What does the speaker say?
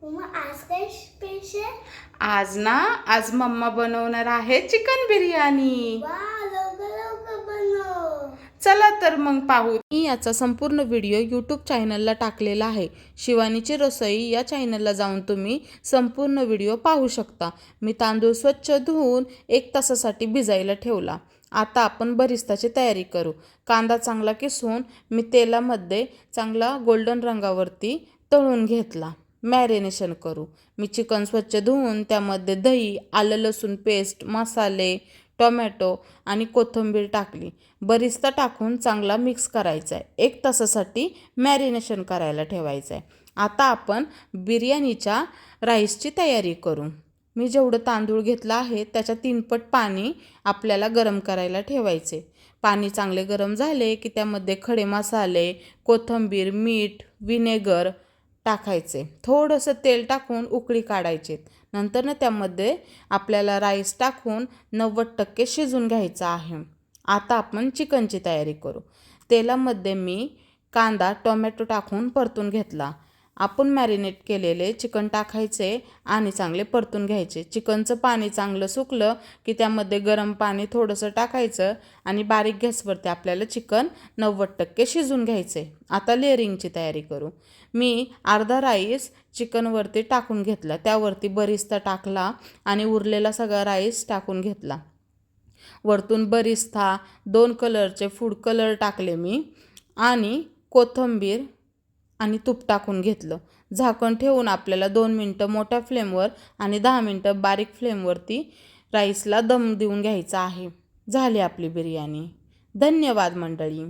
मग आज काय स्पेशल? आज मम्मा बनवणार आहे चिकन बिर्याणी। वा, लवकर लवकर बनव. चला तर मग पाहू। मी याचा संपूर्ण व्हिडिओ यूट्यूब चॅनलला टाकलेला आहे। शिवानीची रसोई या चॅनलला जाऊन तुम्ही संपूर्ण व्हिडिओ पाहू शकता। मी तांदूळ स्वच्छ धुवून 1 तासासाठी भिजायला ठेवला। आता आपण बरिस्ताची तयारी करू। कांदा चांगला किसून मी तेलामध्ये चांगला गोल्डन रंगावरती तळून घेतला। मॅरिनेशन करू। मी चिकन स्वच्छ धुवून त्यामध्ये दही, आलं लसूण पेस्ट, मसाले, टोमॅटो आणि कोथिंबीर टाकली। बरिस्ता टाकून चांगला मिक्स करायचा आहे। 1 तासासाठी मॅरिनेशन करायला ठेवायचं आहे। आता आपण बिर्याणीच्या राईसची तयारी करू। मी जेवढं तांदूळ घेतलं आहे त्याच्या 3 पट पाणी आपल्याला गरम करायला ठेवायचे। पाणी चांगले गरम झाले की त्यामध्ये खडे मसाले, कोथिंबीर, मीठ, विनेगर टाकायचे। थोडंसं तेल टाकून उकळी काढायचे। नंतर त्यामध्ये आपल्याला राईस टाकून 90% शिजून घ्यायचं आहे। आता आपण चिकनची तयारी करू। तेलामध्ये मी कांदा, टोमॅटो टाकून परतून घेतला। आपण मॅरिनेट केलेले चिकन टाकायचे आणि चांगले परतून घ्यायचे। चिकनचं पाणी चांगलं सुकलं की त्यामध्ये गरम पाणी थोडंसं टाकायचं आणि बारीक गॅसवरती आपल्याला चिकन 90% शिजून घ्यायचे। आता लेअरिंगची तयारी करू। मी अर्धा राईस चिकनवरती टाकून घेतला, त्यावरती बरिस्ता टाकला आणि उरलेला सगळा राईस टाकून घेतला। वरतून बरिस्ता, 2 कलरचे फूड कलर टाकले मी आणि कोथिंबीर आणि तूप टाकून घेतलं। झाकण ठेवून आपल्याला 2 मिनटं मोठ्या फ्लेमवर आणि 10 मिनटं बारीक फ्लेमवरती राईसला दम देऊन घ्यायचा आहे। झाली आपली बिर्याणी। धन्यवाद मंडळी।